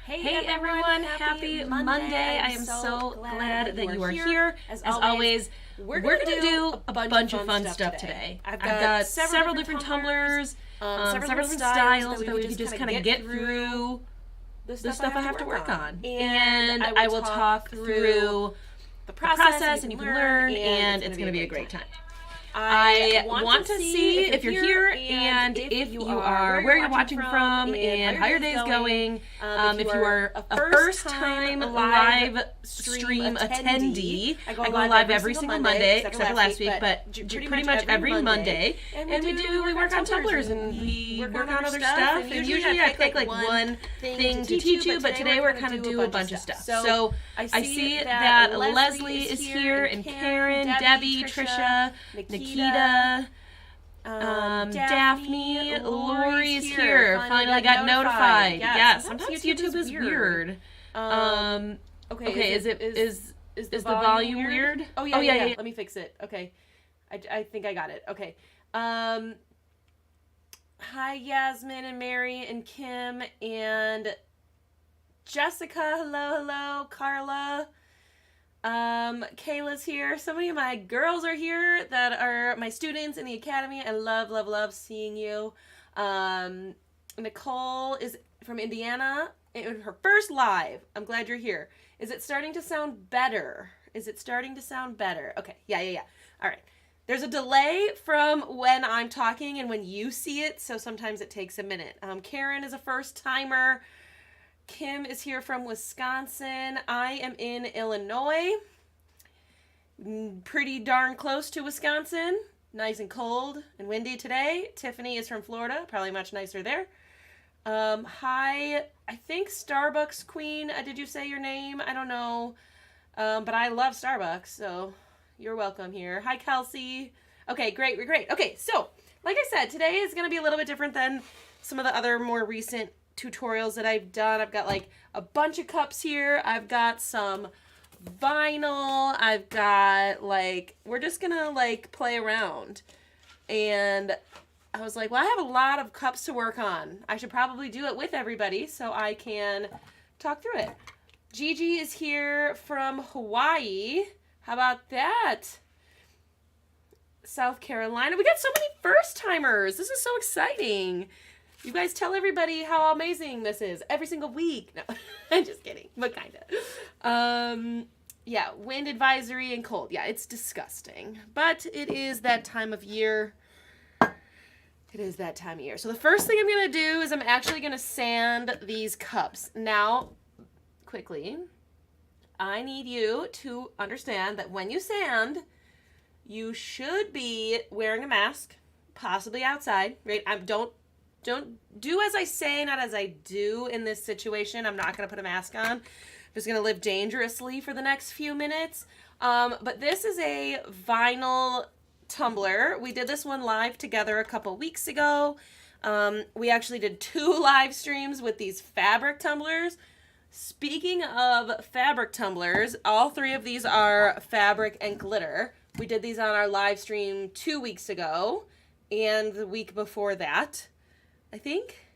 Hey everyone, happy Monday. I am so glad that you are here. As always, we're going to do a bunch of fun stuff today. I've got several different tumblers, several different styles that we can just kind of get through the stuff I have to work on. And I will talk through the process and you can learn, and it's going to be a great time. I want to see if you're here and if you are, where you're watching from and how your day is going. If you are a first-time live stream attendee, I go live every single Monday, except for last week, but pretty much every Monday. And we work on tumblers and we work on other stuff. And usually I pick like one thing to teach you, but today we're kind of do a bunch of stuff. So I see that Leslie is here, and Karen, Debbie, Trisha, Nikita, Daphne, Lori's here. Finally got notified. Yeah, sometimes YouTube is weird. Okay, is the volume weird? Oh yeah. Let me fix it. Okay, I think I got it. Okay. Hi Yasmin and Mary and Kim and Jessica. Hello, Carla. Kayla's here. So many of my girls are here that are my students in the academy. I love seeing you. Nicole is from Indiana. It was her first live. I'm glad you're here. Is it starting to sound better? Okay. Yeah. All right. There's a delay from when I'm talking and when you see it, so sometimes it takes a minute. Karen is a first timer. Kim is here from Wisconsin. I am in Illinois. Pretty darn close to Wisconsin. Nice and cold and windy today. Tiffany is from Florida. Probably much nicer there. Hi, I think Starbucks Queen. Did you say your name? I don't know. But I love Starbucks, so you're welcome here. Hi, Kelsey. Okay, great. Okay, so like I said, today is going to be a little bit different than some of the other more recent tutorials that I've done. I've got like a bunch of cups here. I've got some vinyl. I've got like, we're just gonna like play around. And I was like, well, I have a lot of cups to work on. I should probably do it with everybody so I can talk through it. Gigi is here from Hawaii. How about that? South Carolina. We got so many first timers. This is so exciting. You guys tell everybody how amazing this is every single week. No, I'm just kidding, but kind of. Yeah, wind advisory and cold. Yeah, it's disgusting, but it is that time of year. So the first thing I'm going to do is I'm actually going to sand these cups. Now, quickly, I need you to understand that when you sand, you should be wearing a mask, possibly outside, right? Don't do as I say, not as I do in this situation. I'm not going to put a mask on. I'm just going to live dangerously for the next few minutes. But this is a vinyl tumbler. We did this one live together a couple weeks ago. We actually did 2 live streams with these fabric tumblers. Speaking of fabric tumblers, all 3 of these are fabric and glitter. We did these on our live stream 2 weeks ago and the week before that, I think.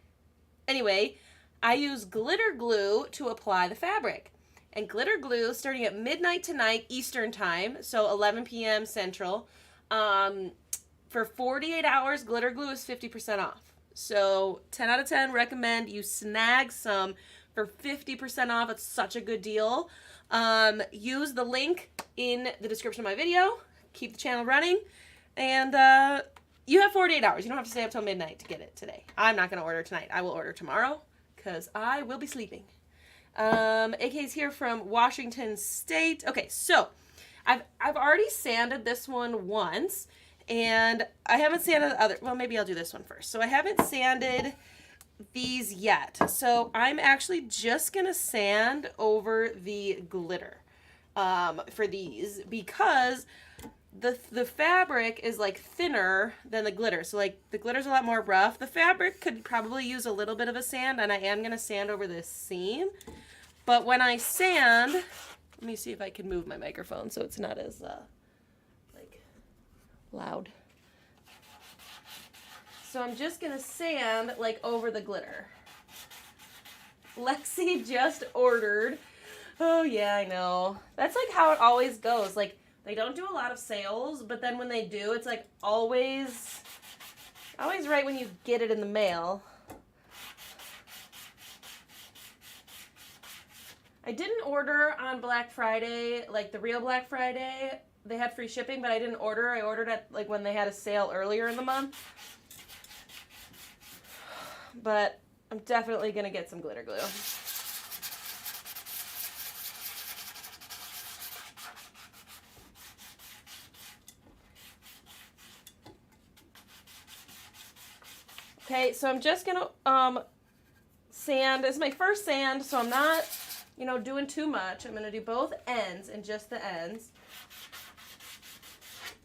Anyway, I use glitter glue to apply the fabric. And glitter glue, starting at midnight tonight Eastern time, so 11 p.m. Central, for 48 hours, glitter glue is 50% off. So 10 out of 10 recommend you snag some for 50% off. It's such a good deal. Use the link in the description of my video. Keep the channel running. And you have 48 hours. You don't have to stay up till midnight to get it today. I'm not going to order tonight. I will order tomorrow because I will be sleeping. AK's here from Washington State. Okay, so I've already sanded this one once, and I haven't sanded the other. Well, maybe I'll do this one first. So I haven't sanded these yet. So I'm actually just going to sand over the glitter for these because the fabric is like thinner than the glitter. So like the glitter's a lot more rough. The fabric could probably use a little bit of a sand, and I am going to sand over this seam. But when I sand, let me see if I can move my microphone so it's not as like loud. So I'm just going to sand like over the glitter. Lexi just ordered. Oh yeah, I know. That's like how it always goes. Like, they don't do a lot of sales, but then when they do, it's like always right when you get it in the mail. I didn't order on Black Friday, like the real Black Friday. They had free shipping, but I didn't order. I ordered at like when they had a sale earlier in the month. But I'm definitely going to get some glitter glue. Okay, so I'm just going to sand. This is my first sand, so I'm not, doing too much. I'm going to do both ends and just the ends.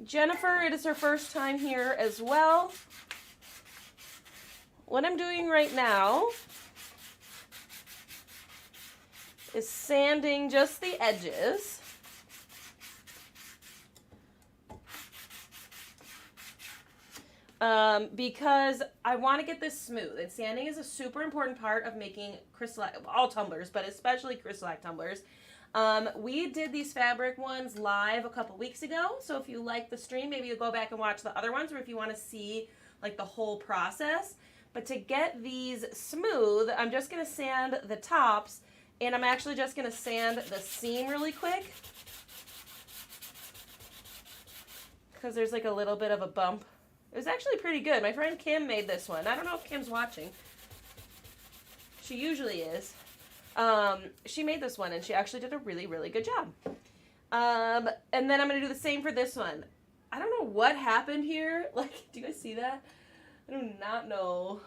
Jennifer, it is her first time here as well. What I'm doing right now is sanding just the edges. Because I want to get this smooth. And sanding is a super important part of making CrystaLac, all tumblers, but especially CrystaLac tumblers. We did these fabric ones live a couple weeks ago. So if you like the stream, maybe you'll go back and watch the other ones, or if you want to see like the whole process. But to get these smooth, I'm just going to sand the tops, and I'm actually just going to sand the seam really quick, because there's like a little bit of a bump. It was actually pretty good. My friend Kim made this one. I don't know if Kim's watching. She usually is. She made this one, and she actually did a really, really good job. And then I'm going to do the same for this one. I don't know what happened here. Like, do you guys see that? I do not know.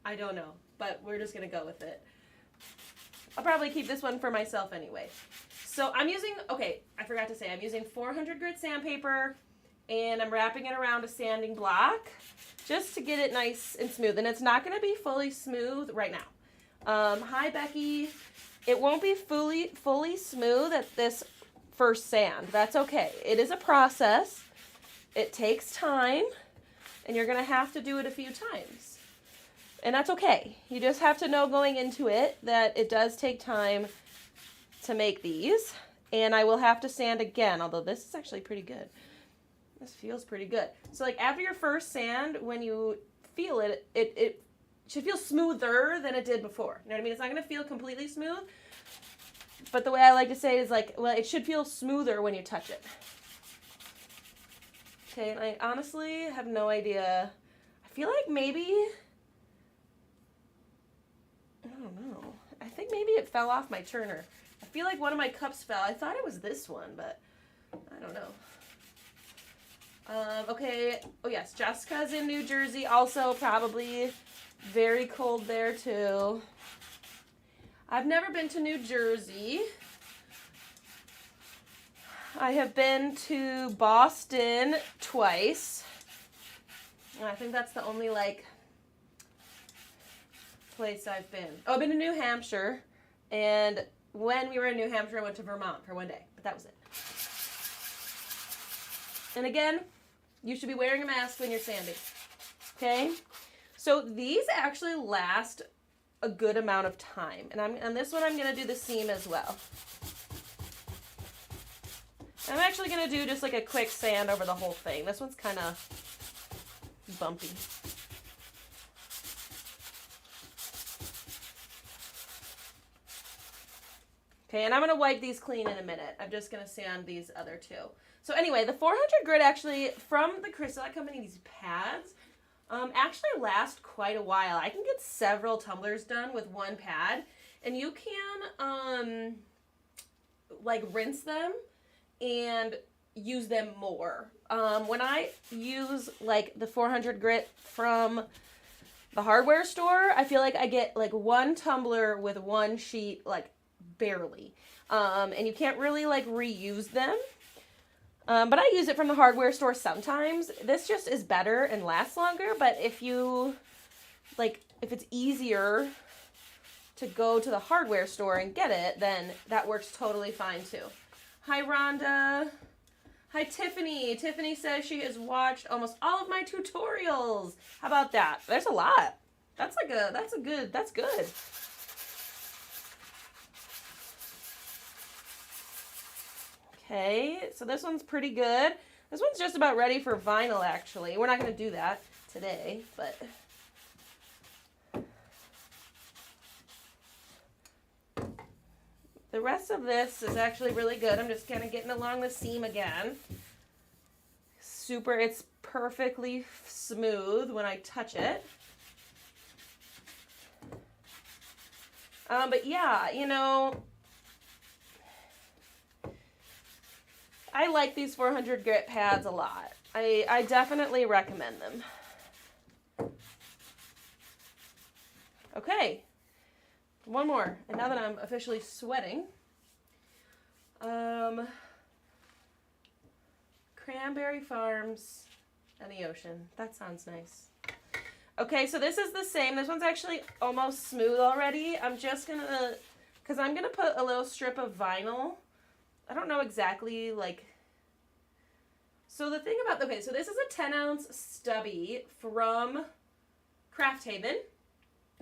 I don't know, but we're just going to go with it. I'll probably keep this one for myself anyway. So I'm using, okay, I forgot to say, I'm using 400 grit sandpaper, and I'm wrapping it around a sanding block just to get it nice and smooth. And it's not going to be fully smooth right now. Hi, Becky. It won't be fully smooth at this first sand. That's okay. It is a process. It takes time, and you're going to have to do it a few times. And that's okay. You just have to know going into it that it does take time to make these. And I will have to sand again, although this is actually pretty good. This feels pretty good. So like after your first sand, when you feel it, it should feel smoother than it did before. You know what I mean? It's not going to feel completely smooth. But the way I like to say it is like, well, it should feel smoother when you touch it. Okay, and I honestly have no idea. I feel like maybe, I don't know. I think maybe it fell off my turner. I feel like one of my cups fell. I thought it was this one, but I don't know. Okay, oh yes, Jessica's in New Jersey also, probably very cold there too. I've never been to New Jersey. I have been to Boston twice. And I think that's the only, like, place I've been. Oh, I've been to New Hampshire. And when we were in New Hampshire, I went to Vermont for one day. But that was it. And again, you should be wearing a mask when you're sanding. Okay? So these actually last a good amount of time. And on this one, I'm going to do the seam as well. I'm actually going to do just like a quick sand over the whole thing. This one's kind of bumpy. Okay, and I'm going to wipe these clean in a minute. I'm just going to sand these other two. So anyway, the 400 grit actually, from the CrystaLac Company, these pads, actually last quite a while. I can get several tumblers done with one pad. And you can, like, rinse them and use them more. When I use like the 400 grit from the hardware store, I feel like I get like one tumbler with one sheet, like barely. And you can't really like reuse them. But I use it from the hardware store sometimes. This just is better and lasts longer. But if you like, if it's easier to go to the hardware store and get it, then that works totally fine too. Hi, Rhonda. Hi, Tiffany. Tiffany says she has watched almost all of my tutorials. How about that? There's a lot. That's good. Okay, so this one's pretty good. This one's just about ready for vinyl, actually. We're not going to do that today, but... the rest of this is actually really good. I'm just kind of getting along the seam again. It's perfectly smooth when I touch it. But yeah, you know, I like these 400 grit pads a lot. I definitely recommend them. Okay, one more. And now that I'm officially sweating, Cranberry Farms and the ocean. That sounds nice. Okay, so this is the same. This one's actually almost smooth already. I'm just gonna, because I'm gonna put a little strip of vinyl. I don't know exactly, like, so the thing about, okay, so this is a 10-ounce stubby from Craft Haven.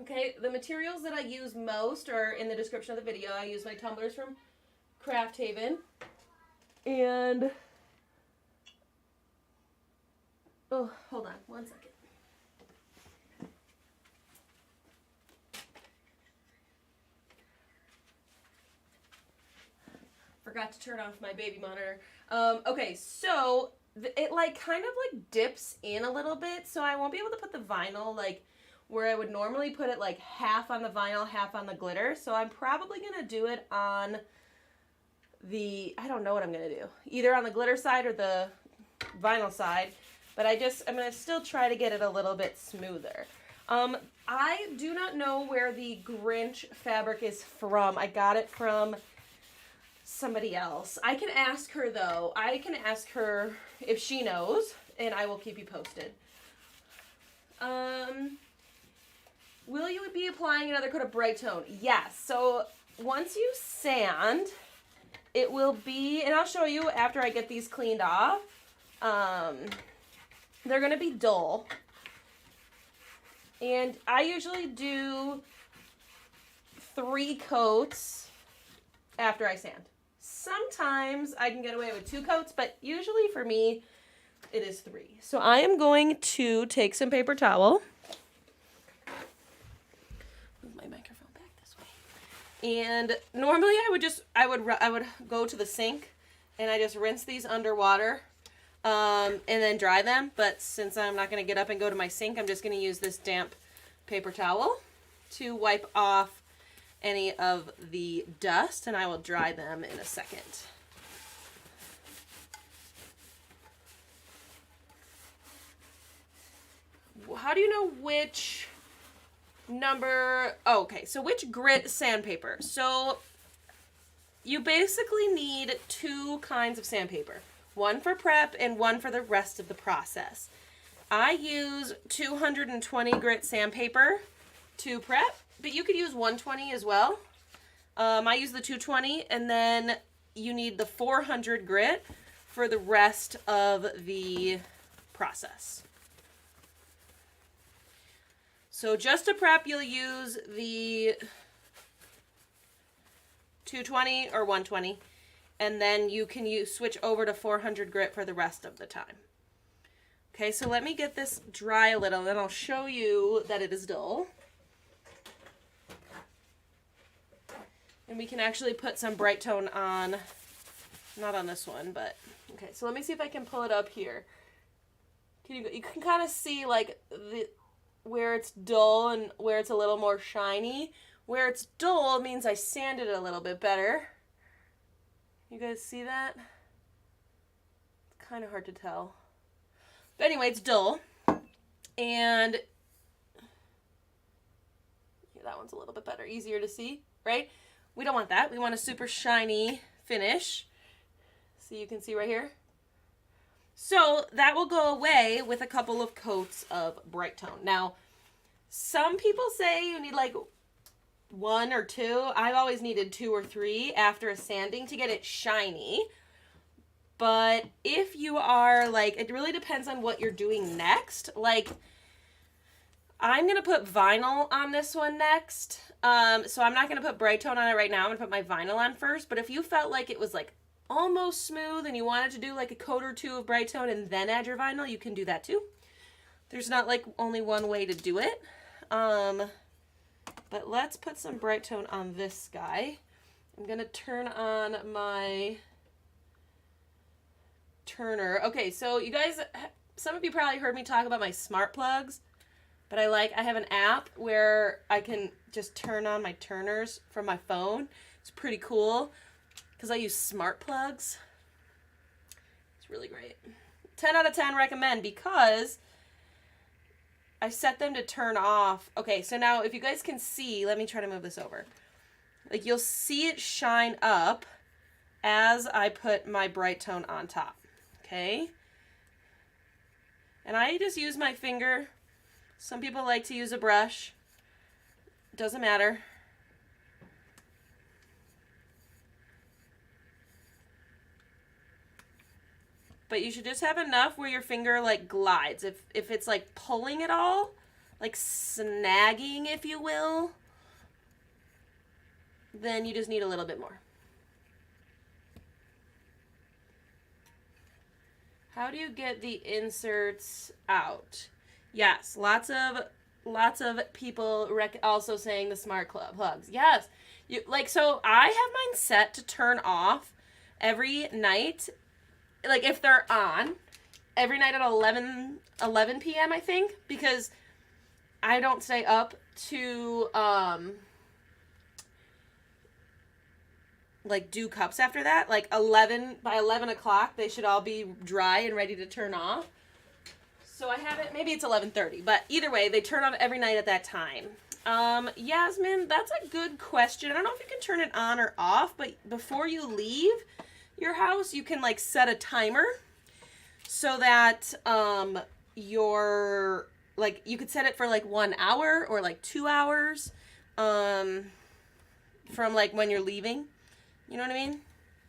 Okay, the materials that I use most are in the description of the video. I use my tumblers from Craft Haven. And, oh, hold on one second. Forgot to turn off my baby monitor. Okay, so it like kind of like dips in a little bit, so I won't be able to put the vinyl like where I would normally put it like half on the vinyl, half on the glitter. So I'm probably gonna do it on the, I don't know what I'm gonna do, either on the glitter side or the vinyl side, but I'm gonna still try to get it a little bit smoother. I do not know where the Grinch fabric is from. I got it from somebody else. I can ask her though. I can ask her if she knows, and I will keep you posted. Will you be applying another coat of Bright Tone? Yes. So once you sand, it will be, and I'll show you after I get these cleaned off. They're going to be dull. And I usually do 3 coats after I sand. Sometimes I can get away with 2 coats, but usually for me, it is 3. So I am going to take some paper towel. Move my microphone back this way. And normally I would go to the sink and I just rinse these underwater and then dry them. But since I'm not going to get up and go to my sink, I'm just going to use this damp paper towel to wipe off any of the dust, and I will dry them in a second. How do you know which number? Oh, okay, so which grit sandpaper? So you basically need 2 kinds of sandpaper. One for prep and one for the rest of the process. I use 220 grit sandpaper to prep, but you could use 120 as well. I use the 220, and then you need the 400 grit for the rest of the process. So just to prep, you'll use the 220 or 120, and then you can switch over to 400 grit for the rest of the time. Okay, so let me get this dry a little, then I'll show you that it is dull. And we can actually put some Bright Tone on, not on this one, but, okay, so let me see if I can pull it up here. You can kind of see, like, where it's dull and where it's a little more shiny. Where it's dull means I sanded it a little bit better. You guys see that? It's kind of hard to tell. But anyway, it's dull. And yeah, that one's a little bit better, easier to see, right? We don't want that. We want a super shiny finish. So you can see right here. So that will go away with a couple of coats of Bright Tone. Now, some people say you need like 1 or 2. I've always needed 2 or 3 after a sanding to get it shiny. But if you are like, it really depends on what you're doing next. Like, I'm going to put vinyl on this one next. So I'm not going to put Bright Tone on it right now. I'm going to put my vinyl on first. But if you felt like it was like almost smooth and you wanted to do like a coat or two of Bright Tone and then add your vinyl, you can do that too. There's not like only one way to do it. But let's put some Bright Tone on this guy. I'm going to turn on my turner. Okay, so you guys, some of you probably heard me talk about my smart plugs, but I have an app where I can just turn on my turners from my phone. It's pretty cool because I use smart plugs. It's really great. 10 out of 10 recommend because I set them to turn off. Okay, so now if you guys can see, let me try to move this over. Like you'll see it shine up as I put my Bright Tone on top. Okay. And I just use my finger. Some people like to use a brush. Doesn't matter. But you should just have enough where your finger like glides. If it's like pulling it all, like snagging, if you will, then you just need a little bit more. How do you get the inserts out? Yes, lots of people also saying the smart plugs. Yes, so I have mine set to turn off every night. Like if they're on every night at 11 p.m. I think, because I don't stay up to like do cups after that. Like by 11 o'clock they should all be dry and ready to turn off. So I have it, maybe it's 11:30, but either way they turn on every night at that time. Yasmin, that's a good question. I don't know if you can turn it on or off, but before you leave your house, you can like set a timer so that you could set it for like 1 hour or like 2 hours from like when you're leaving. You know what I mean?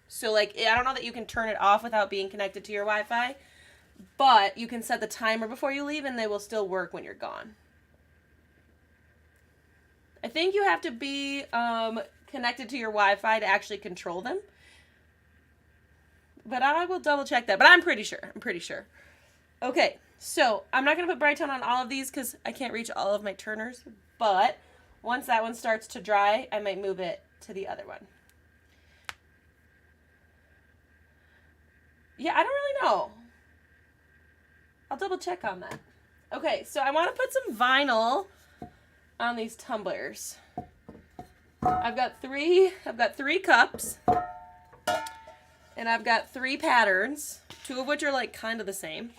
So like I don't know that you can turn it off without being connected to your Wi-Fi, but you can set the timer before you leave and they will still work when you're gone. I think you have to be connected to your Wi-Fi to actually control them. But I will double check that. But I'm pretty sure. Okay, so I'm not going to put Bright Tone on all of these because I can't reach all of my turners. But once that one starts to dry, I might move it to the other one. Yeah, I don't really know. I'll double check on that. Okay, so I want to put some vinyl on these tumblers. I've got three cups. And I've got 3 patterns, 2 of which are like kind of the same,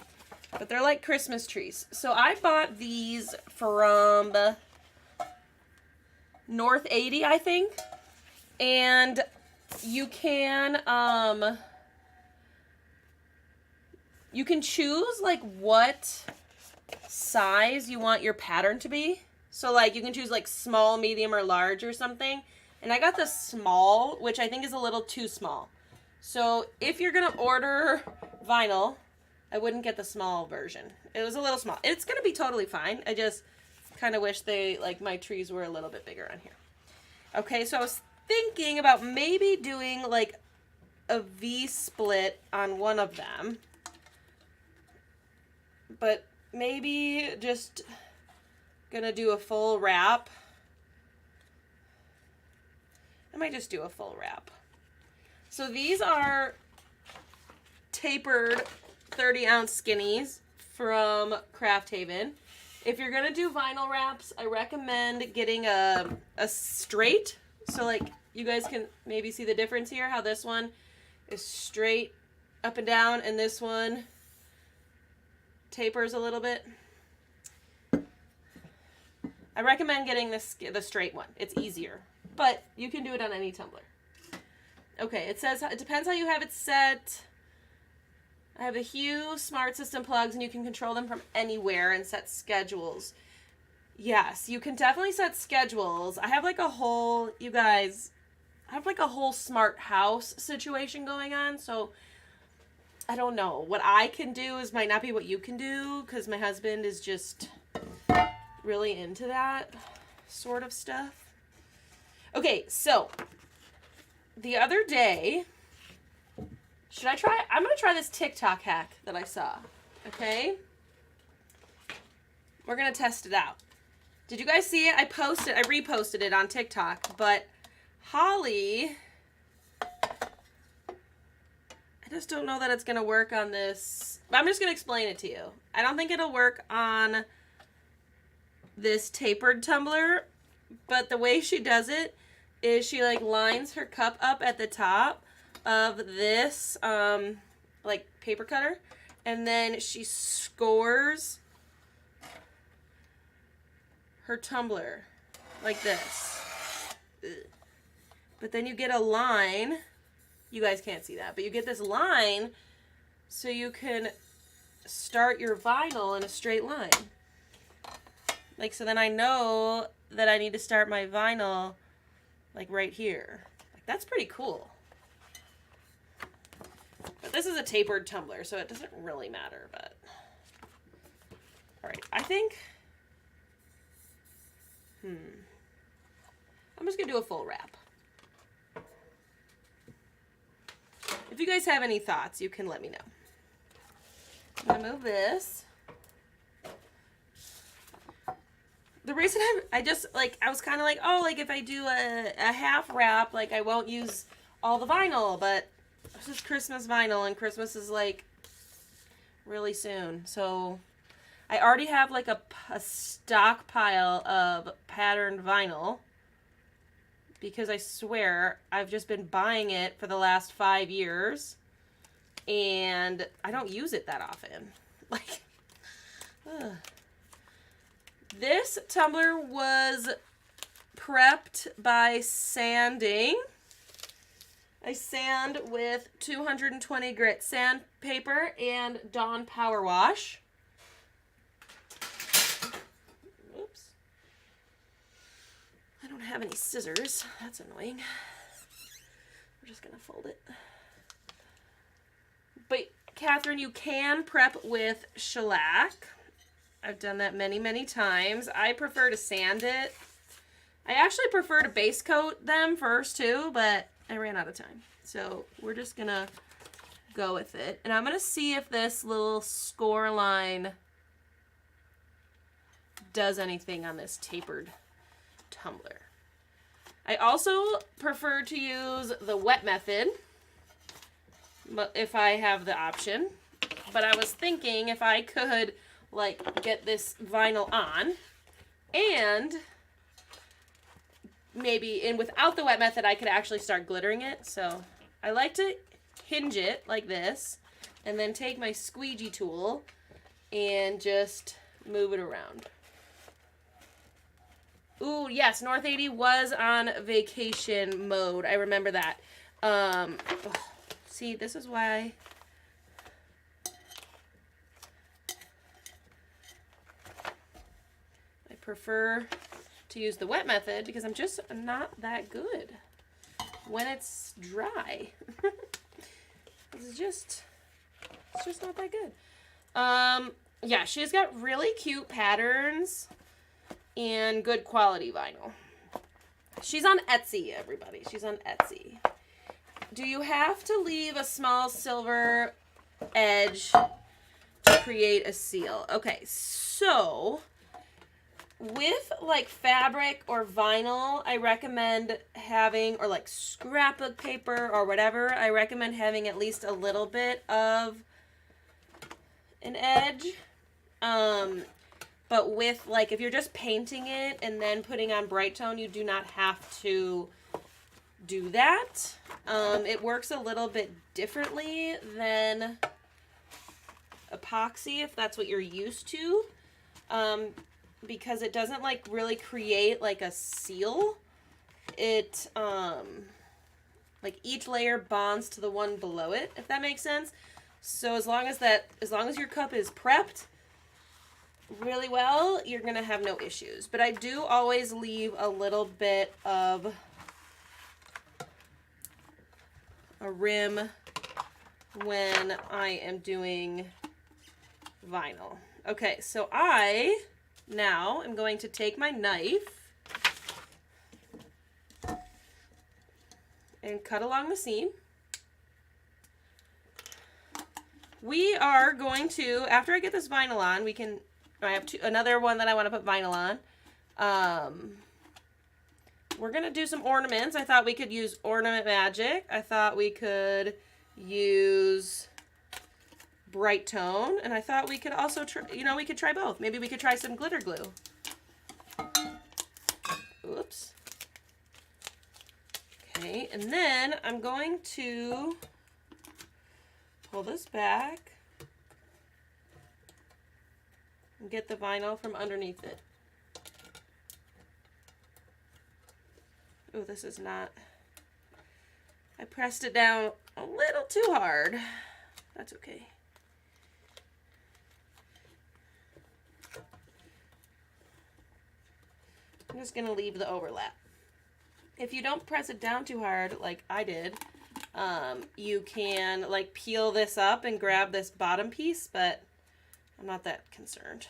but they're like Christmas trees. So I bought these from North 80, I think. And you can choose like what size you want your pattern to be. So like you can choose like small, medium, or large or something. And I got the small, which I think is a little too small. So if you're going to order vinyl, I wouldn't get the small version. It was a little small. It's going to be totally fine. I just kind of wish my trees were a little bit bigger on here. Okay, so I was thinking about maybe doing like a V-split on one of them. But maybe just going to do a full wrap. I might just do a full wrap. So these are tapered 30-ounce skinnies from Craft Haven. If you're going to do vinyl wraps, I recommend getting a straight. So like you guys can maybe see the difference here, how this one is straight up and down and this one tapers a little bit. I recommend getting the straight one. It's easier, but you can do it on any tumbler. Okay, it says it depends how you have it set. I have a Hue Smart System plugs, and you can control them from anywhere and set schedules. Yes, you can definitely set schedules. I have like a whole, you guys, I have like a whole smart house situation going on, so I don't know. What I can do might not be what you can do, because my husband is just really into that sort of stuff. Okay, so the other day, I'm going to try this TikTok hack that I saw. Okay? We're going to test it out. Did you guys see it? I reposted it on TikTok, but Holly, I just don't know that it's going to work on this. I'm just going to explain it to you. I don't think it'll work on this tapered tumbler, but the way she does it is she like lines her cup up at the top of this like paper cutter, and then she scores her tumbler like this. Ugh. But then you get a line. You guys can't see that, but you get this line so you can start your vinyl in a straight line. Like, so then I know that I need to start my vinyl like right here. Like, that's pretty cool. But this is a tapered tumbler, so it doesn't really matter, but. All right, I think, I'm just gonna do a full wrap. If you guys have any thoughts, you can let me know. I'm gonna move this. The reason I was kind of like, oh, like if I do a half wrap, like I won't use all the vinyl, but this is Christmas vinyl and Christmas is like really soon. So I already have like a stockpile of patterned vinyl because I swear I've just been buying it for the last 5 years and I don't use it that often. Like, ugh. This tumbler was prepped by sanding. I sand with 220 grit sandpaper and Dawn Power Wash. Oops. I don't have any scissors. That's annoying. We're just going to fold it. But, Catherine, you can prep with shellac. I've done that many, many times. I prefer to sand it. I actually prefer to base coat them first too, but I ran out of time. So we're just gonna go with it. And I'm gonna see if this little score line does anything on this tapered tumbler. I also prefer to use the wet method, but if I have the option. But I was thinking if I could like get this vinyl on and maybe without the wet method I could actually start glittering it. So I like to hinge it like this and then take my squeegee tool and just move it around. Ooh, yes, North 80 was on vacation mode. I remember that. See, this is why prefer to use the wet method because I'm just not that good when it's dry. It's just not that good. Yeah, she's got really cute patterns and good quality vinyl. She's on Etsy, everybody. She's on Etsy. Do you have to leave a small silver edge to create a seal? Okay, so with like fabric or vinyl, I recommend having, or like scrapbook paper or whatever, I recommend having at least a little bit of an edge. But with like, if you're just painting it and then putting on bright tone, you do not have to do that. It works a little bit differently than epoxy if that's what you're used to. Because it doesn't like really create like a seal. It like each layer bonds to the one below it, if that makes sense. So as long as your cup is prepped really well, you're gonna have no issues. But I do always leave a little bit of a rim when I am doing vinyl. Okay, so I Now I'm going to take my knife and cut along the seam. We are going to, after I get this vinyl on, I have another one that I want to put vinyl on. We're going to do some ornaments. I thought we could use Ornament Magic. I thought we could use Bright Tone. And I thought we could also, we could try both. Maybe we could try some glitter glue. Oops. Okay, and then I'm going to pull this back and get the vinyl from underneath it. Oh, this is not, I pressed it down a little too hard. That's okay. I'm just gonna leave the overlap. If you don't press it down too hard, like I did, you can like peel this up and grab this bottom piece, but I'm not that concerned.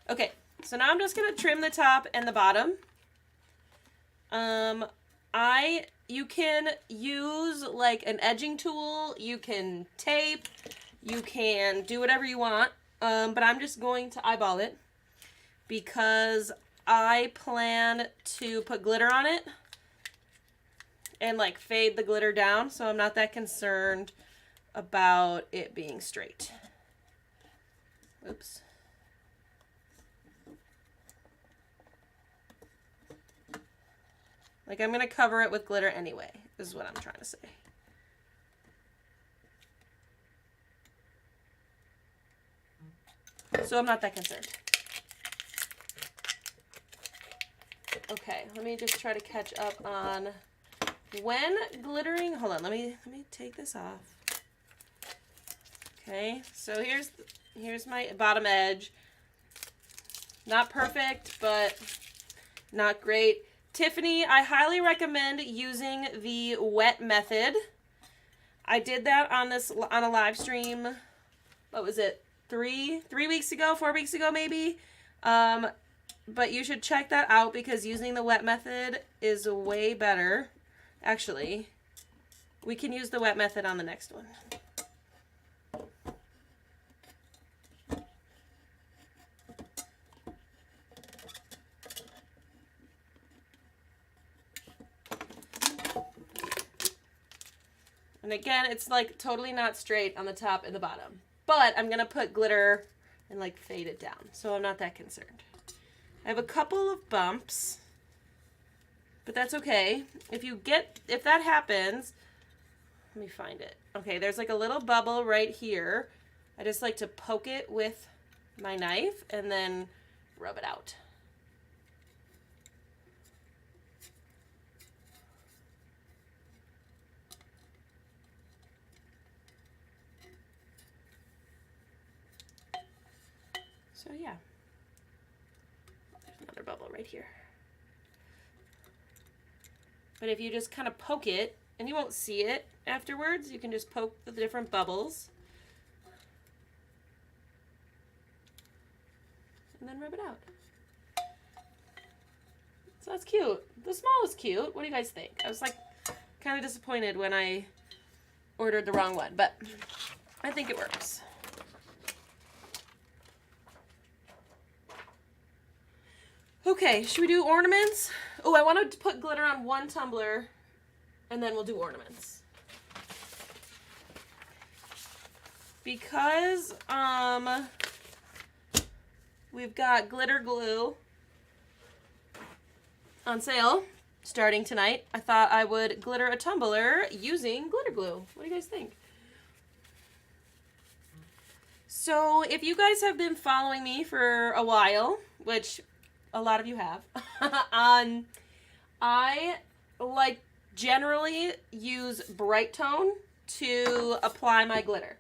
Okay, so now I'm just gonna trim the top and the bottom. You can use like an edging tool, you can tape, you can do whatever you want, but I'm just going to eyeball it because I plan to put glitter on it and like fade the glitter down, so I'm not that concerned about it being straight. Oops. Like I'm going to cover it with glitter anyway, is what I'm trying to say. So I'm not that concerned. Okay, let me just try to catch up on when glittering. Hold on, let me take this off. Okay, so here's my bottom edge. Not perfect, but not great. Tiffany, I highly recommend using the wet method. I did that on a live stream. What was it? 3 weeks ago, 4 weeks ago maybe. But you should check that out because using the wet method is way better. Actually, we can use the wet method on the next one. And again, it's like totally not straight on the top and the bottom. But I'm going to put glitter and like fade it down. So I'm not that concerned. I have a couple of bumps, but that's okay. If that happens, let me find it. Okay, there's like a little bubble right here. I just like to poke it with my knife and then rub it out. So yeah. Another bubble right here. But if you just kind of poke it, and you won't see it afterwards, you can just poke the different bubbles. And then rub it out. So that's cute. The small is cute. What do you guys think? I was like kind of disappointed when I ordered the wrong one, but I think it works. Okay, should we do ornaments? Oh, I want to put glitter on one tumbler, and then we'll do ornaments. Because, we've got glitter glue on sale starting tonight. I thought I would glitter a tumbler using glitter glue. What do you guys think? So, if you guys have been following me for a while, which a lot of you have, I like generally use Bright Tone to apply my glitter.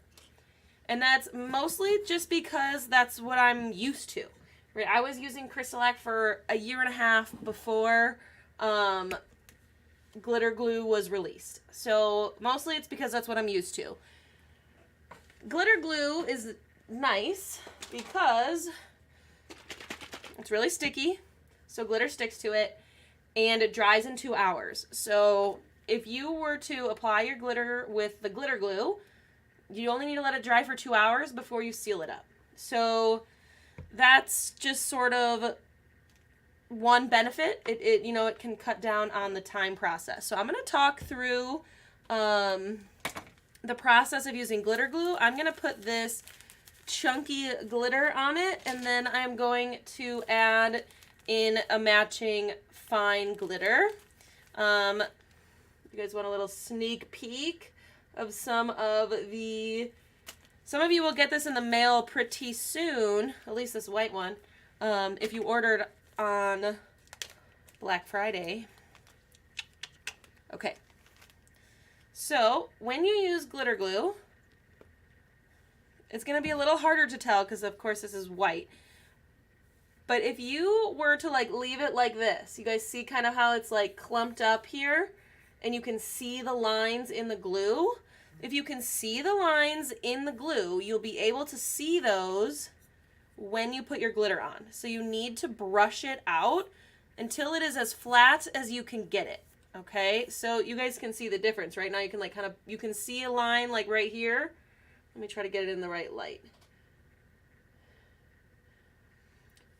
And that's mostly just because that's what I'm used to. Right? I was using CrystaLac for a year and a half before glitter glue was released. So mostly it's because that's what I'm used to. Glitter glue is nice because It's really sticky, so glitter sticks to it, and it dries in 2 hours. So if you were to apply your glitter with the glitter glue, you only need to let it dry for 2 hours before you seal it up. So that's just sort of one benefit. It you know, it can cut down on the time process. So I'm going to talk through the process of using glitter glue. I'm going to put this chunky glitter on it, and then I'm going to add in a matching fine glitter. You guys want a little sneak peek of some of you will get this in the mail pretty soon, at least this white one, if you ordered on Black Friday. Okay. So, when you use glitter glue, it's going to be a little harder to tell because, of course, this is white. But if you were to, like, leave it like this, you guys see kind of how it's, like, clumped up here? And you can see the lines in the glue. If you can see the lines in the glue, you'll be able to see those when you put your glitter on. So you need to brush it out until it is as flat as you can get it. Okay, so you guys can see the difference right now. You can like kind of, you can see a line like right here. Let me try to get it in the right light.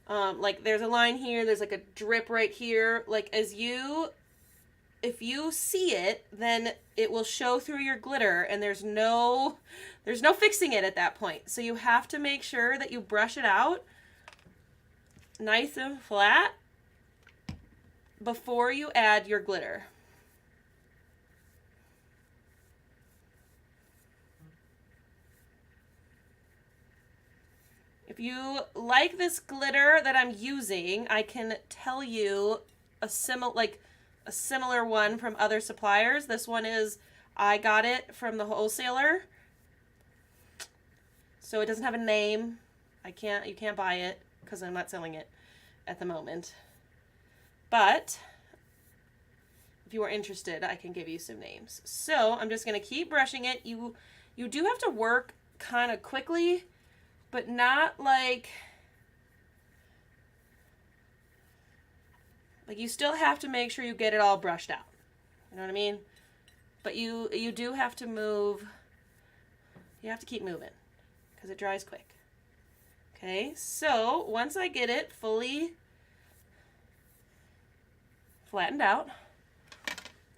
Like there's a line here, there's like a drip right here. Like if you see it, then it will show through your glitter, and there's no fixing it at that point. So you have to make sure that you brush it out nice and flat before you add your glitter. If you like this glitter that I'm using, I can tell you a similar one from other suppliers. This one is, I got it from the wholesaler. So it doesn't have a name. You can't buy it because I'm not selling it at the moment. But if you are interested, I can give you some names. So I'm just going to keep brushing it. You do have to work kind of quickly, but not like you still have to make sure you get it all brushed out. You know what I mean? But you do have to move. You have to keep moving because it dries quick. Okay, so once I get it fully flattened out,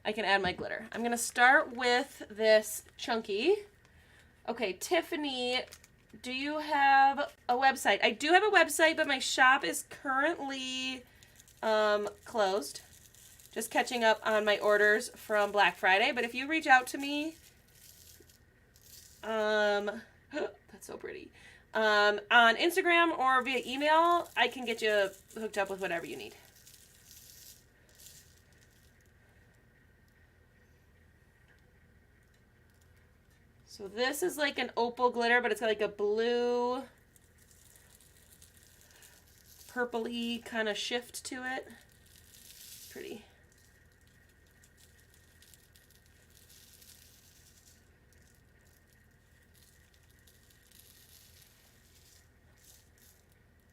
I can add my glitter. I'm going to start with this chunky. Okay, Tiffany, do you have a website? I do have a website, but my shop is currently closed. Just catching up on my orders from Black Friday. But if you reach out to me, that's so pretty, on Instagram or via email, I can get you hooked up with whatever you need. So this is like an opal glitter, but it's got like a blue, purpley kind of shift to it. Pretty.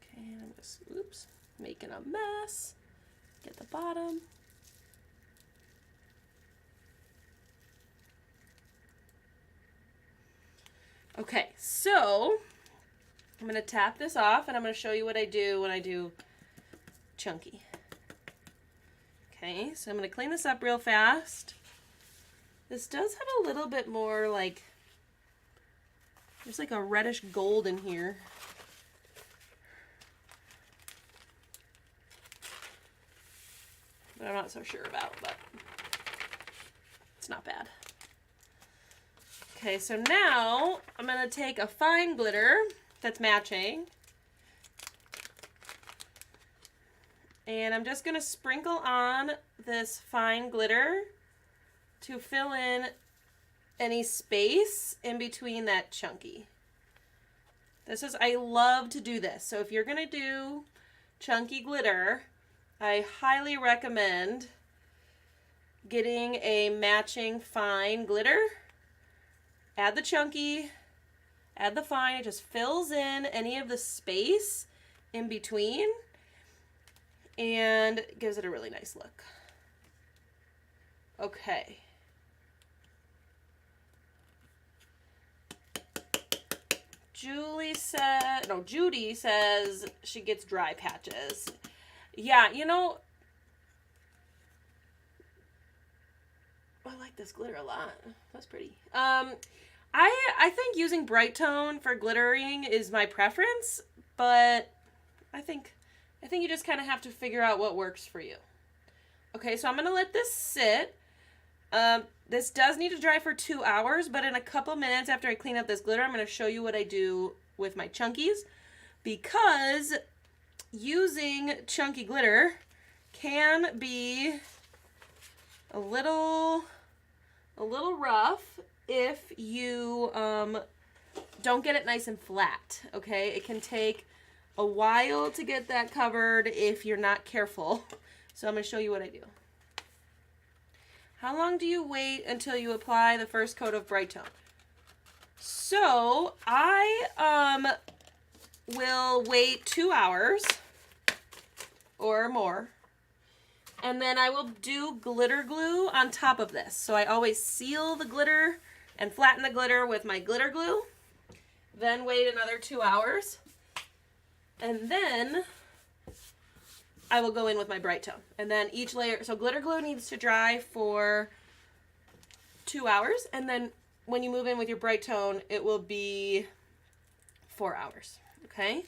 Okay, I'm just, oops, making a mess. Get the bottom. Okay, so I'm going to tap this off, and I'm going to show you what I do when I do chunky. Okay, so I'm going to clean this up real fast. This does have a little bit more like, there's like a reddish gold in here. That I'm not so sure about, but it's not bad. Okay, so now I'm going to take a fine glitter that's matching, and I'm just going to sprinkle on this fine glitter to fill in any space in between that chunky. I love to do this. So if you're going to do chunky glitter, I highly recommend getting a matching fine glitter. Add the chunky, add the fine. It just fills in any of the space in between. and gives it a really nice look. Okay. Judy says she gets dry patches. Yeah, you know, I like this glitter a lot. That's pretty. I think using bright tone for glittering is my preference, but I think you just kind of have to figure out what works for you. Okay, so I'm going to let this sit. This does need to dry for 2 hours, but in a couple minutes after I clean up this glitter, I'm going to show you what I do with my chunkies, because using chunky glitter can be a little rough if you don't get it nice and flat, okay? It can take a while to get that covered if you're not careful. So I'm going to show you what I do. How long do you wait until you apply the first coat of bright tone? So I will wait 2 hours or more, and then I will do glitter glue on top of this. So I always seal the glitter and flatten the glitter with my glitter glue, then wait another 2 hours, and then I will go in with my bright tone. And then each layer, so glitter glue needs to dry for 2 hours, and then when you move in with your bright tone, it will be 4 hours, okay?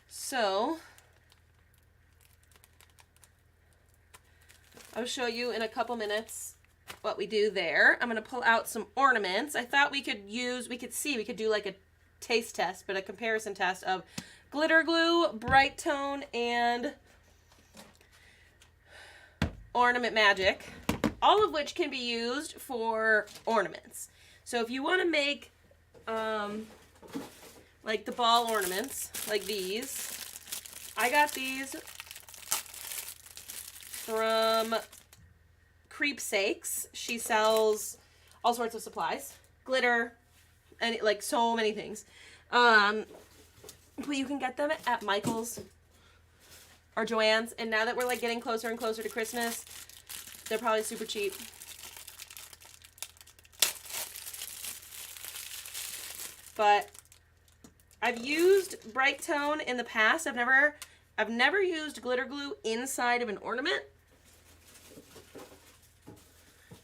So I'll show you in a couple minutes what we do there. I'm gonna pull out some ornaments. I thought we could do like a taste test, but a comparison test of glitter glue, bright tone, and Ornament Magic, all of which can be used for ornaments. So if you want to make like the ball ornaments, like these, I got these from CrystaLac. She sells all sorts of supplies, glitter, and like so many things. But you can get them at Michael's or Joann's, and now that we're like getting closer and closer to Christmas, they're probably super cheap. But I've used bright tone in the past. I've never used glitter glue inside of an ornament.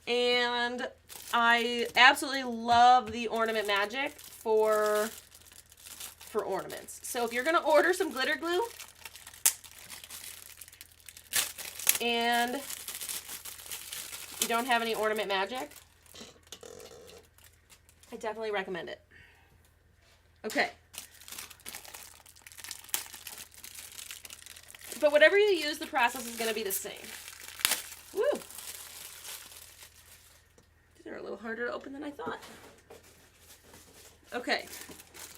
And I absolutely love the Ornament Magic for ornaments. So if you're going to order some glitter glue and you don't have any Ornament Magic, I definitely recommend it. Okay. But whatever you use, the process is going to be the same. Woo! These are a little harder to open than I thought. Okay.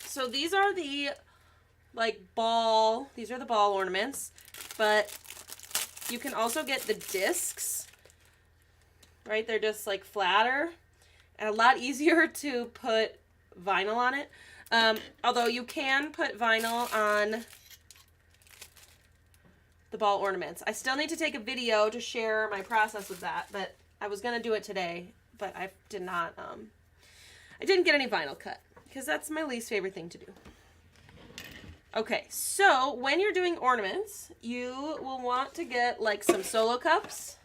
So these are the these are the ball ornaments, but you can also get the discs, right? They're just like flatter and a lot easier to put vinyl on it. Although you can put vinyl on the ball ornaments. I still need to take a video to share my process with that, but I was going to do it today, but I did not, I didn't get any vinyl cut because that's my least favorite thing to do. Okay, so when you're doing ornaments, you will want to get like some solo cups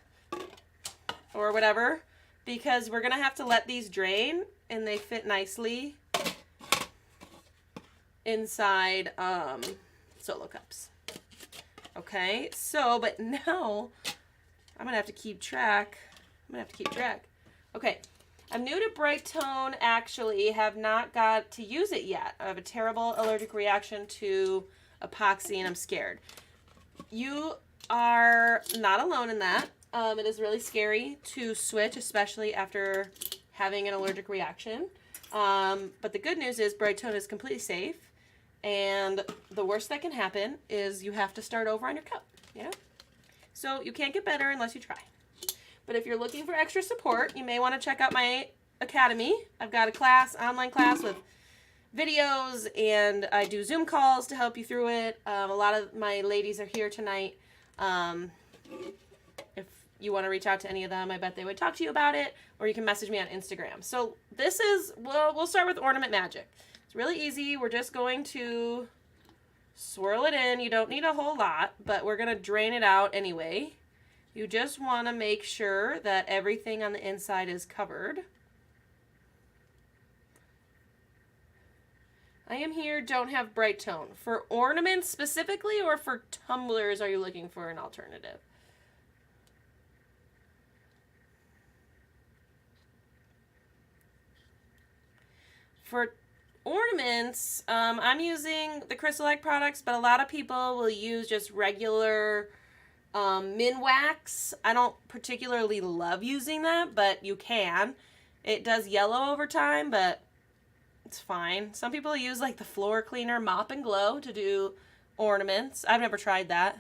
or whatever, because we're going to have to let these drain and they fit nicely inside solo cups. Okay, so, but now I'm going to have to keep track. Okay, I'm new to bright tone, actually, have not got to use it yet. I have a terrible allergic reaction to epoxy and I'm scared. You are not alone in that. It is really scary to switch, especially after having an allergic reaction. But the good news is bright tone is completely safe. And the worst that can happen is you have to start over on your cup, you know? So you can't get better unless you try. But if you're looking for extra support, you may want to check out my academy. I've got a class, online class with videos, and I do Zoom calls to help you through it. A lot of my ladies are here tonight. If you want to reach out to any of them, I bet they would talk to you about it, or you can message me on Instagram. So this is, we'll start with Ornament Magic. It's really easy. We're just going to swirl it in. You don't need a whole lot, but we're going to drain it out anyway. You just want to make sure that everything on the inside is covered. I am here, don't have bright tone. For ornaments specifically, or for tumblers, are you looking for an alternative? For ornaments, I'm using the CrystaLac products, but a lot of people will use just regular min wax. I don't particularly love using that, but you can. It does yellow over time, but it's fine. Some people use like the floor cleaner Mop and Glow to do ornaments. I've never tried that.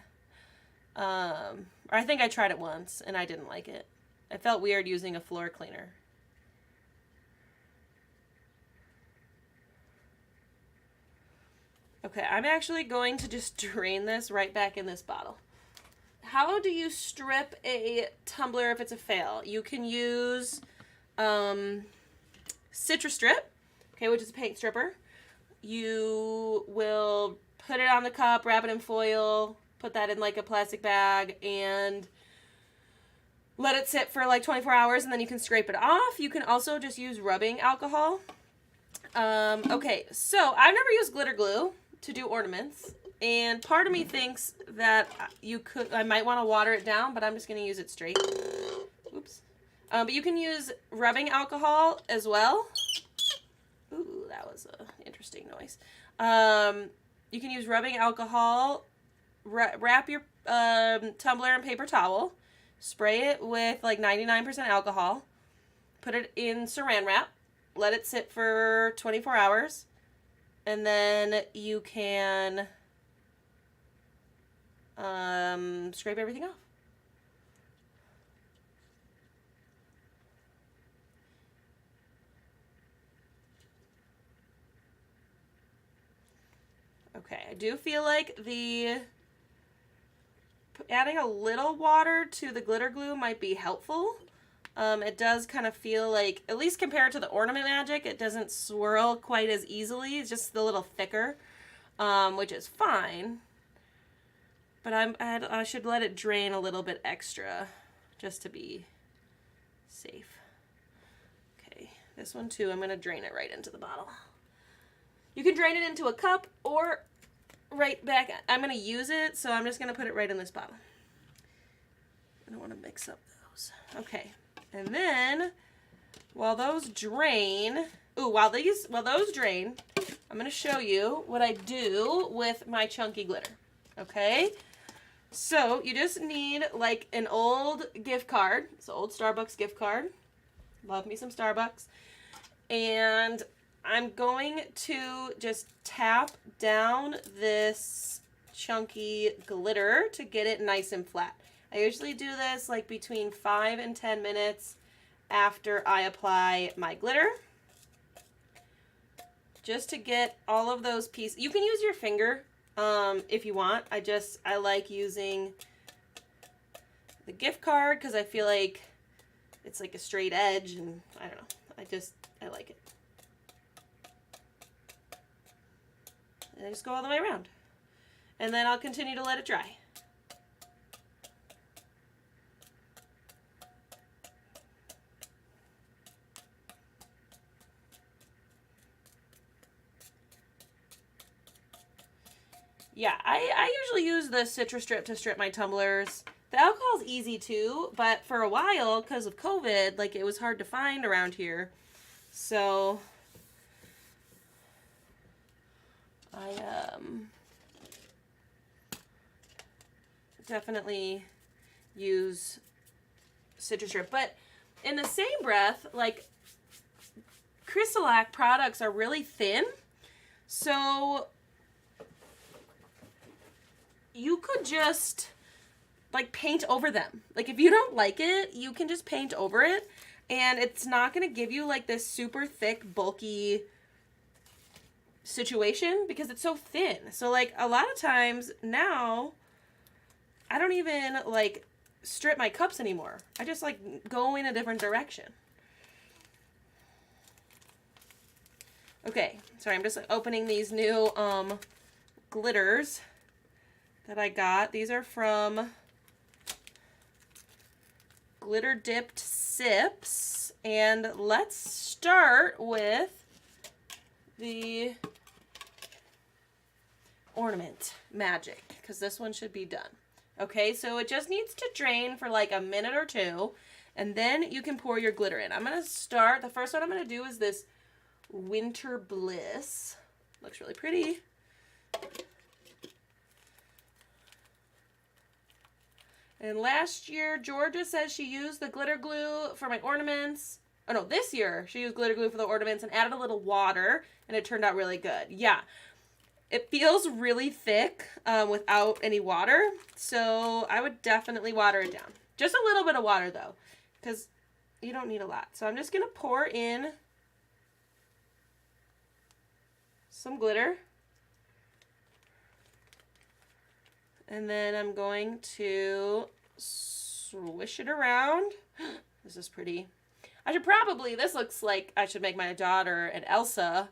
Or I think I tried it once and I didn't like it. It felt weird using a floor cleaner. Okay, I'm actually going to just drain this right back in this bottle. How do you strip a tumbler if it's a fail? You can use Citrus Strip, okay, which is a paint stripper. You will put it on the cup, wrap it in foil, put that in like a plastic bag, and let it sit for like 24 hours, and then you can scrape it off. You can also just use rubbing alcohol. Okay, so I've never used glitter glue to do ornaments, and part of me thinks that I might want to water it down, but I'm just going to use it straight. Oops. But you can use rubbing alcohol as well. Ooh, that was an interesting noise. You can use rubbing alcohol, wrap your tumbler in paper towel, spray it with like 99% alcohol, put it in saran wrap, let it sit for 24 hours, and then you can scrape everything off. Okay, I do feel like adding a little water to the glitter glue might be helpful. It does kind of feel like, at least compared to the Ornament Magic, it doesn't swirl quite as easily. It's just a little thicker, which is fine. But I should let it drain a little bit extra just to be safe. Okay, this one too, I'm going to drain it right into the bottle. You can drain it into a cup or right back. I'm going to use it, so I'm just going to put it right in this bottle. I don't want to mix up those. Okay. And then while those drain, while those drain, I'm going to show you what I do with my chunky glitter. Okay? So, you just need like an old gift card. It's an old Starbucks gift card. Love me some Starbucks. And I'm going to just tap down this chunky glitter to get it nice and flat. I usually do this like between 5 and 10 minutes after I apply my glitter. Just to get all of those pieces. You can use your finger if you want. I like using the gift card because I feel like it's like a straight edge, and I don't know. I like it. And I just go all the way around. And then I'll continue to let it dry. Yeah, I usually use the Citrus Strip to strip my tumblers. The alcohol's easy too, but for a while, because of COVID, like it was hard to find around here. So I definitely use Citrus Strip. But in the same breath, like CrystaLac products are really thin. So you could just like paint over them. Like if you don't like it, you can just paint over it, and it's not going to give you like this super thick, bulky situation because it's so thin. So like a lot of times now I don't even like strip my cups anymore. I just like go in a different direction. Okay, sorry, I'm just opening these new glitters that I got. These are from Glitter Dipped Sips. And let's start with the Ornament Magic, because this one should be done. Okay, so it just needs to drain for like a minute or two, and then you can pour your glitter in. I'm going to start, the first one I'm going to do is this Winter Bliss. Looks really pretty. And last year, Georgia says she used the glitter glue for my ornaments. Oh no, this year she used glitter glue for the ornaments and added a little water, and it turned out really good. Yeah, it feels really thick without any water, so I would definitely water it down. Just a little bit of water though, because you don't need a lot. So I'm just going to pour in some glitter. And then I'm going to swish it around. This is pretty. I should probably, this looks like I should make my daughter an Elsa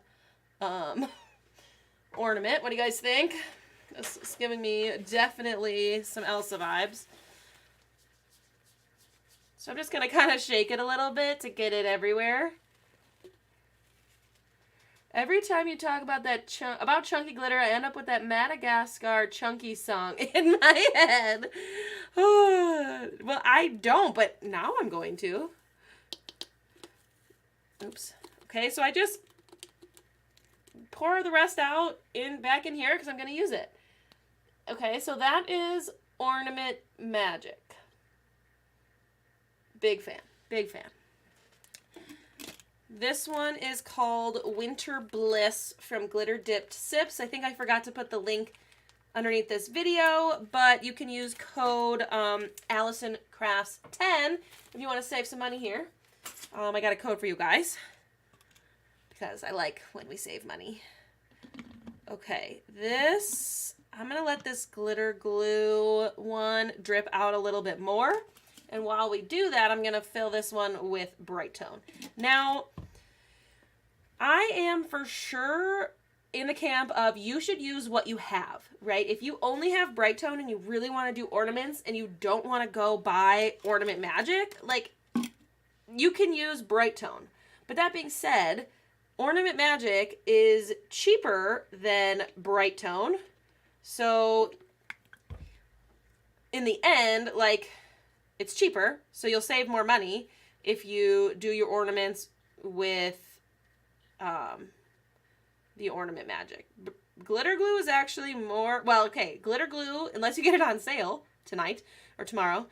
ornament. What do you guys think? This is giving me definitely some Elsa vibes. So I'm just going to kind of shake it a little bit to get it everywhere. Every time you talk about that chunky glitter, I end up with that Madagascar chunky song in my head. Well, I don't, but now I'm going to. Oops. Okay, so I just pour the rest out back in here because I'm going to use it. Okay, so that is Ornament Magic. Big fan. Big fan. This one is called Winter Bliss from Glitter Dipped Sips. I think I forgot to put the link underneath this video, but you can use code alisoncrafts10 if you want to save some money here. I got a code for you guys because I like when we save money. Okay, I'm going to let this glitter glue one drip out a little bit more. And while we do that, I'm going to fill this one with Bright Tone. Now, I am for sure in the camp of you should use what you have, right? If you only have Bright Tone and you really want to do ornaments and you don't want to go buy Ornament Magic, like, you can use Bright Tone. But that being said, Ornament Magic is cheaper than Bright Tone. So, in the end, like, it's cheaper, so you'll save more money if you do your ornaments with the Ornament Magic. Glitter glue is actually more, well, okay, glitter glue, unless you get it on sale tonight or tomorrow,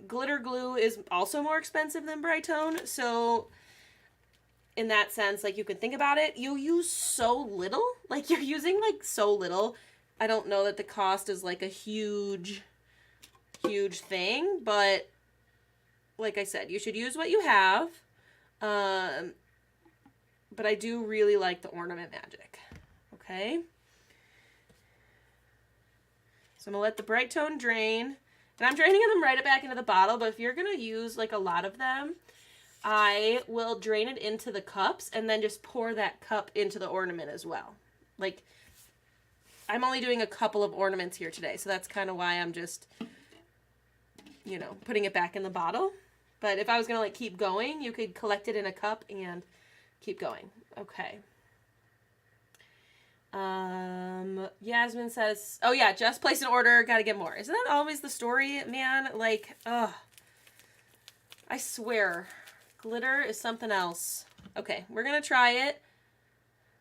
glitter glue is also more expensive than Bright Tone, so in that sense, like, you can think about it, you use so little, like, you're using, like, so little. I don't know that the cost is, like, a huge thing, but like I said, you should use what you have. But I do really like the Ornament Magic. Okay. So I'm gonna let the Bright Tone drain, and I'm draining them right back into the bottle, but if you're gonna use like a lot of them, I will drain it into the cups and then just pour that cup into the ornament as well. Like, I'm only doing a couple of ornaments here today, so that's kind of why I'm just, you know, putting it back in the bottle. But if I was going to, like, keep going, you could collect it in a cup and keep going. Okay. Yasmin says, oh yeah, just place an order, gotta get more. Isn't that always the story, man? Like, ugh. I swear, glitter is something else. Okay, we're going to try it.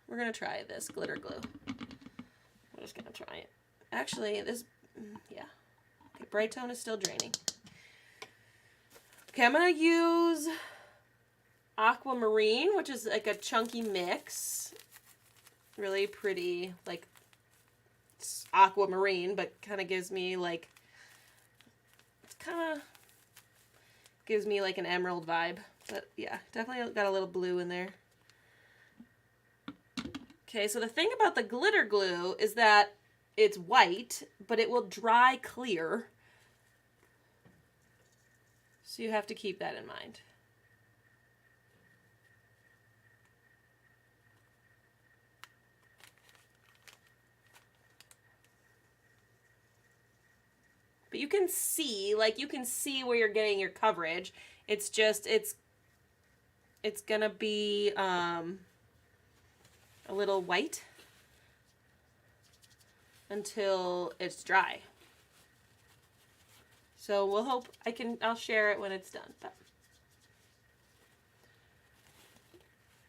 We're going to try this glitter glue. We're just going to try it. Actually, this, yeah. Okay, Bright Tone is still draining. Okay, I'm going to use Aquamarine, which is like a chunky mix. Really pretty, like, it's aquamarine, but kind of gives me, like, it's kind of gives me, like, an emerald vibe. But, yeah, definitely got a little blue in there. Okay, so the thing about the glitter glue is that it's white, but it will dry clear. So you have to keep that in mind. But you can see, like, you can see where you're getting your coverage. It's just, it's gonna be a little white until it's dry. So we'll hope I'll share it when it's done. But.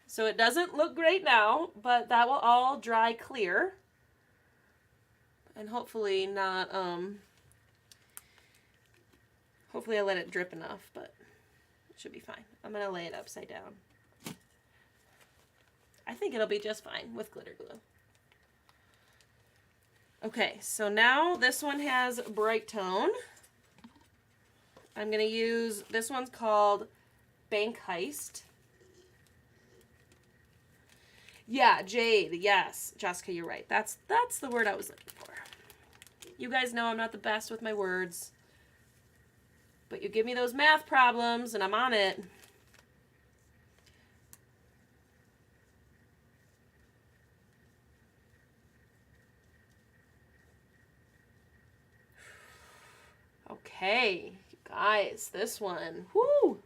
So it doesn't look great now, but that will all dry clear. And hopefully not, hopefully I let it drip enough, but it should be fine. I'm gonna lay it upside down. I think it'll be just fine with glitter glue. Okay, so now this one has Bright Tone. I'm going to use, this one's called Bank Heist. Yeah, Jade, yes. Jessica, you're right. That's the word I was looking for. You guys know I'm not the best with my words. But you give me those math problems and I'm on it. Okay, guys, this one, whoo!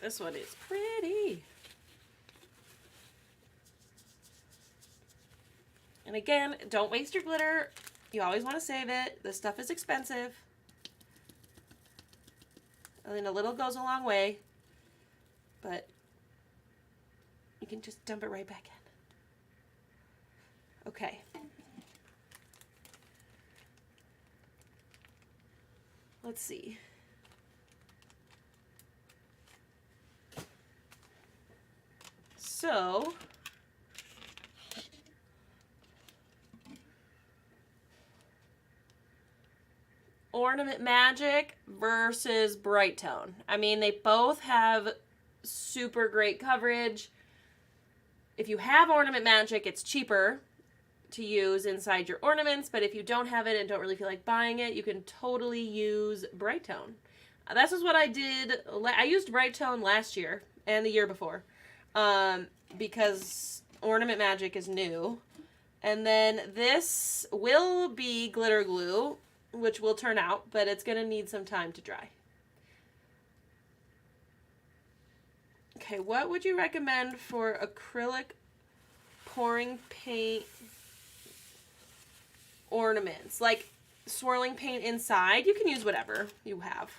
This one is pretty. And again, don't waste your glitter. You always want to save it. This stuff is expensive. I mean, a little goes a long way, but you can just dump it right back in. Okay. Let's see. So, Ornament Magic versus Bright Tone. I mean, they both have super great coverage. If you have Ornament Magic, it's cheaper to use inside your ornaments, but if you don't have it and don't really feel like buying it, you can totally use Bright Tone. This is what I did. I used Bright Tone last year and the year before because Ornament Magic is new. And then this will be glitter glue, which will turn out, but it's going to need some time to dry. Okay, what would you recommend for acrylic pouring paint ornaments? Like swirling paint inside? You can use whatever you have.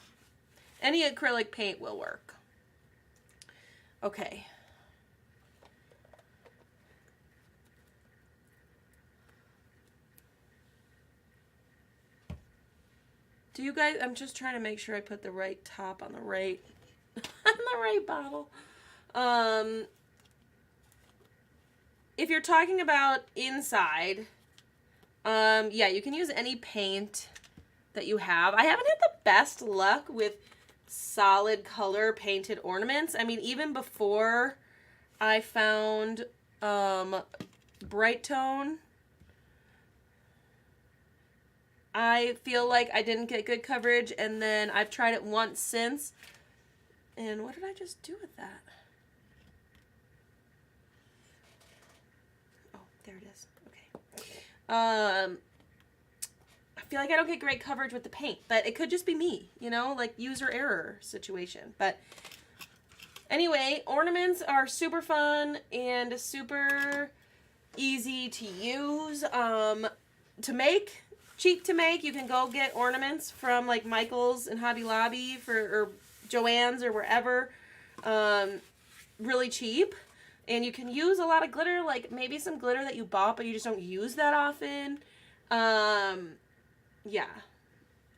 Any acrylic paint will work. Okay. Do you guys, I'm just trying to make sure I put the right top on the right, on the right bottle. If you're talking about inside, yeah, you can use any paint that you have. I haven't had the best luck with solid color painted ornaments. I mean, even before I found Bright Tone, I feel like I didn't get good coverage, and then I've tried it once since. And what did I just do with that? Oh, there it is. Okay. I feel like I don't get great coverage with the paint, but it could just be me, you know, like user error situation. But anyway, ornaments are super fun and super easy to use, to make. Cheap to make. You can go get ornaments from like Michael's and Hobby Lobby or Joann's or wherever, really cheap. And you can use a lot of glitter, like maybe some glitter that you bought but you just don't use that often. Yeah.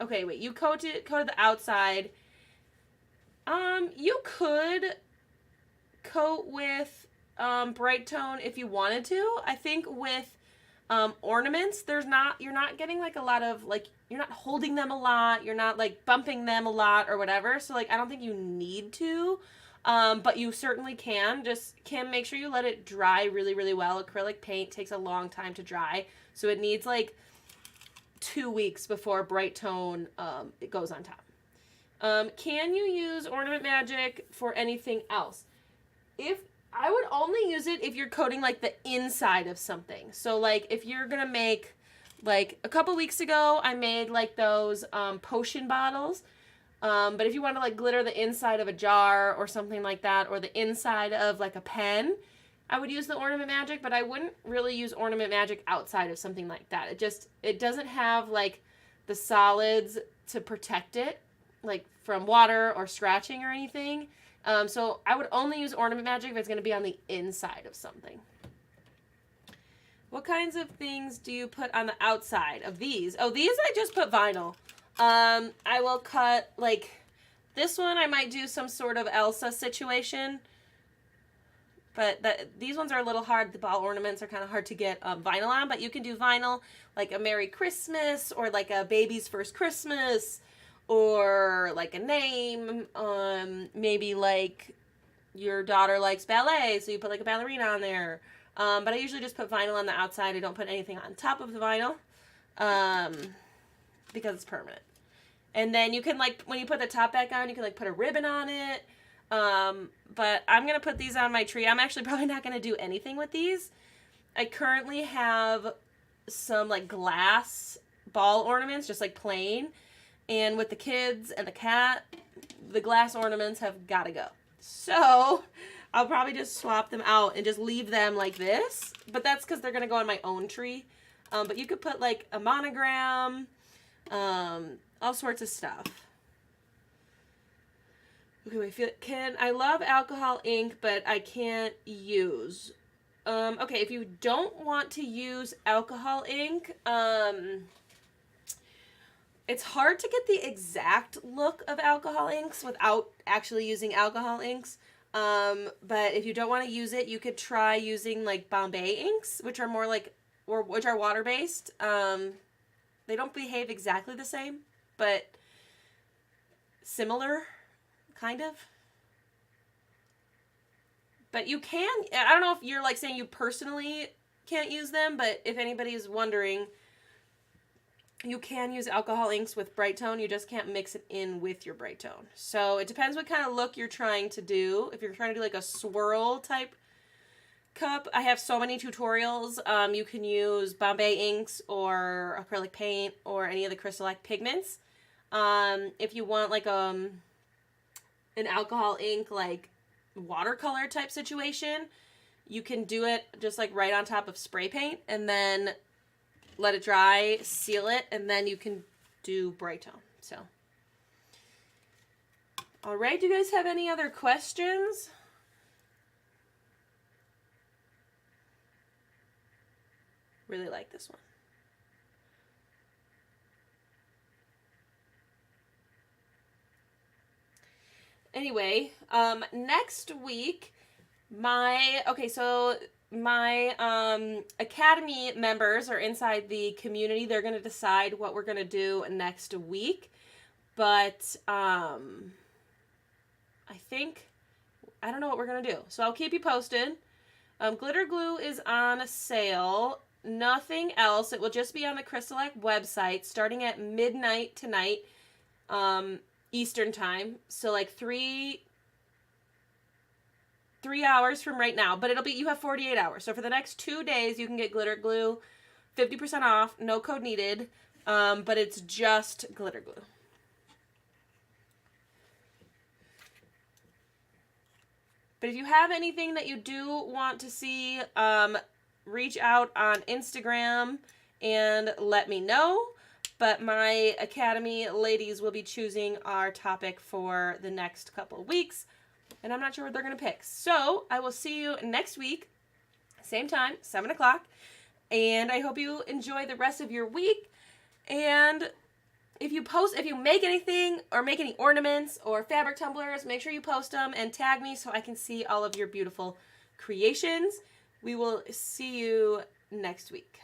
Okay, wait, you coated the outside. You could coat with Bright Tone if you wanted to. I think with ornaments, you're not getting like a lot of, like, you're not holding them a lot, you're not like bumping them a lot or whatever, so like I don't think you need to. but you certainly can. Just make sure you let it dry really, really well. Acrylic paint takes a long time to dry, so it needs like 2 weeks before bright tone it goes on top. Can you use Ornament Magic for anything else? I would only use it if you're coating like the inside of something. So like if you're gonna make, like a couple weeks ago I made like those potion bottles. But if you want to like glitter the inside of a jar or something like that, or the inside of like a pen, I would use the Ornament Magic, but I wouldn't really use Ornament Magic outside of something like that. It doesn't have like the solids to protect it, like from water or scratching or anything. So I would only use Ornament Magic if it's going to be on the inside of something. What kinds of things do you put on the outside of these? Oh, these I just put vinyl. I will cut, like, this one I might do some sort of Elsa situation. But these ones are a little hard. The ball ornaments are kind of hard to get vinyl on. But you can do vinyl, like a Merry Christmas, or like a baby's first Christmas, or like a name. Maybe like your daughter likes ballet, so you put like a ballerina on there. But I usually just put vinyl on the outside. I don't put anything on top of the vinyl. Because it's permanent. And then you can, like, when you put the top back on, you can like put a ribbon on it. But I'm gonna put these on my tree. I'm actually probably not gonna do anything with these. I currently have some like glass ball ornaments, just like plain. And with the kids and the cat, the glass ornaments have gotta go. So I'll probably just swap them out and just leave them like this. But that's because they're gonna go on my own tree. But you could put like a monogram, all sorts of stuff. Okay, wait, I love alcohol ink, but I can't use. Okay, if you don't want to use alcohol ink, it's hard to get the exact look of alcohol inks without actually using alcohol inks. But if you don't want to use it, you could try using like Bombay inks, which are more like, or which are water-based. They don't behave exactly the same, but similar, kind of. But you can, I don't know if you're like saying you personally can't use them, but if anybody is wondering, you can use alcohol inks with bright tone. You just can't mix it in with your bright tone. So it depends what kind of look you're trying to do. If you're trying to do like a swirl type cup, I have so many tutorials. You can use Bombay inks or acrylic paint or any of the CrystaLac pigments. If you want like an alcohol ink like watercolor type situation, you can do it just like right on top of spray paint and then let it dry, seal it, and then you can do bright tone. So, all right, do you guys have any other questions? Really like this one. Anyway, next week, my Academy members are inside the community. They're going to decide what we're going to do next week. But I don't know what we're going to do. So I'll keep you posted. Glitter glue is on sale. Nothing else. It will just be on the CrystaLac website starting at midnight tonight, Eastern time. So like 3 hours from right now, but you have 48 hours. So for the next 2 days, you can get glitter glue, 50% off, no code needed, but it's just glitter glue. But if you have anything that you do want to see, reach out on Instagram and let me know. But my Academy ladies will be choosing our topic for the next couple of weeks. And I'm not sure what they're going to pick. So I will see you next week. Same time, 7 o'clock. And I hope you enjoy the rest of your week. And if you make anything or make any ornaments or fabric tumblers, make sure you post them and tag me so I can see all of your beautiful creations. We will see you next week.